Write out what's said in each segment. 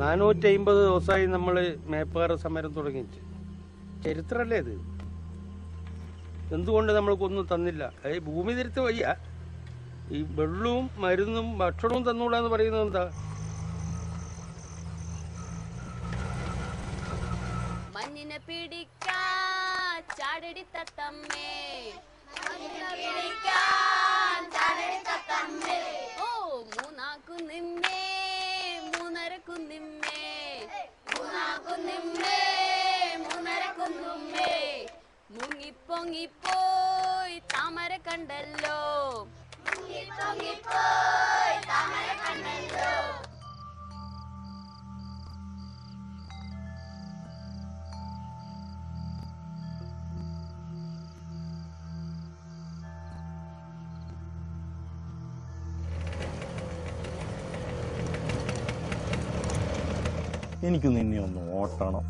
450 ദിവസമായി നമ്മൾ മേപ്പാറ സമരം തുടങ്ങിയിട്ട്. ചരിത്രമല്ലേ ഇത്? എന്തുകൊണ്ട് നമ്മൾക്കൊന്നും തന്നില്ല? ഭൂമി തിരുത്ത് വയ്യ, ഈ വെള്ളവും മരുന്നും ഭക്ഷണവും തന്നൂടാന്ന് പറയുന്നത് എന്താ? മഞ്ഞിനെ പിടിക്കാൻ ചാടടി തത്തമ്മേ, ഓ മൂന്നാക്കുന്നിമ്മേ മൂന്നരക്കുന്നിമ്മേ, മൂന്നരക്കുന്നുമ്മേ, മുങ്ങിപ്പൊങ്ങിപ്പോയി താമര കണ്ടല്ലോ, എനിക്ക് നിന്നെ ഒന്ന് ഓട്ടണം.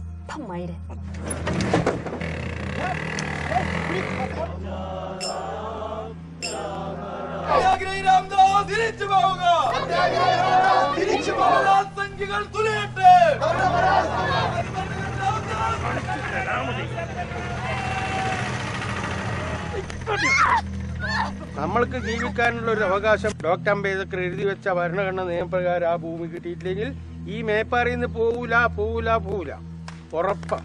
നമ്മൾക്ക് ജീവിക്കാനുള്ള ഒരു അവകാശം ഡോക്ടർ അംബേദ്കർ എഴുതി വെച്ച ഭരണഘടന നിയമപ്രകാരം ആ ഭൂമി കിട്ടിയിട്ടില്ലെങ്കിൽ ഈ മേപ്പാറയിൽ നിന്ന് പോവൂല ഉറപ്പാ.